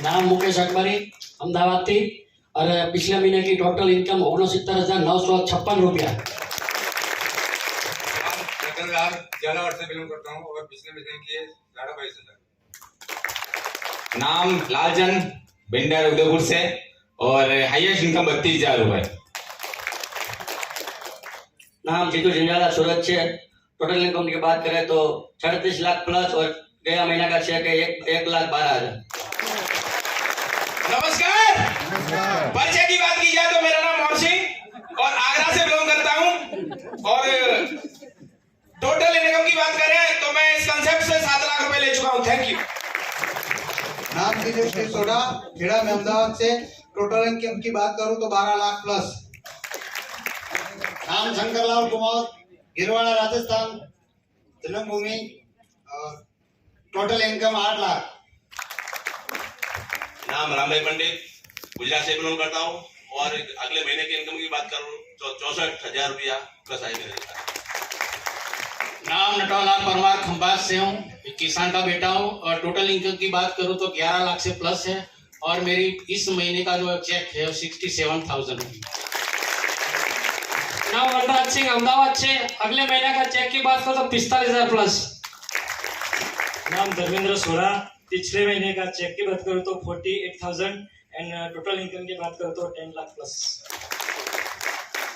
नाम मुकेश अकबरी, अहमदाबाद थी और पिछले महीने की टोटल इनकम 69,956 रुपया। ज्यादा वर्ष से बिलोंग करता हूँ और पिछले महीने की 22,000। नाम लालचंद, भिंडर उदयपुर से और हाईएस्ट इनकम 32,000 रुपए। नाम जीतू झंझाला, सूरत से। टोटल इनकम की बात करें तो 38 लाख प्लस और गया महीना का चेक है 1,12,000। नमस्कार। परिचय की बात की जाए तो मेरा नाम मोहन सिंह और आगरा से बिलोंग करता हूं और टोटल इनकम की बात करें तो मैं इस कंसेप्ट से 7 लाख रुपए ले चुका हूं। Thank you. नाम दिनेश सोडा, खेड़ा में, अहमदाबाद से। टोटल इनकम की बात करूं तो 12 लाख प्लस। नाम शंकरलाल कुमार, गिरवाड़ा, राजस्थान, तिलंग भूमि। Total income 8 lakh. नाम रामभाई पंडित, गुजरात से बिलोंग करता हूँ और अगले महीने की इनकम की बात करूँ तो 64,000 रुपया प्लस आई मेरे साथ। नाम नटवरलाल परमार, खंबात से हूँ, एक किसान का बेटा हूँ और टोटल इनकम की बात करूँ तो 11 लाख से प्लस है और मेरी इस महीने का जो चेक है 67,000 है। नाम वनराज सिंह, अहमदाबाद से। अगले महीने का चेक की बात करो तो 45,000 प्लस। नाम धर्मेंद्र सोरा, पिछले महीने का चेक की बात करूँ तो 48,000 एंड टोटल इनकम की बात करूँ तो 10 लाख प्लस।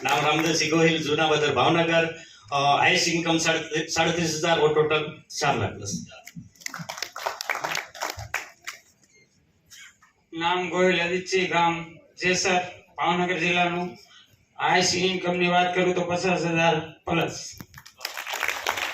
नाम रामदेव सिगोहिल, जूनागढ़, भावनगर। हाईएस्ट इनकम 37,500 और टोटल 4 लाख प्लस। नाम गोयल आदित्य, गाम जेसर, भावनगर जिला। हाईएस्ट इनकम की बात करूँ तो 50,000 प्लस।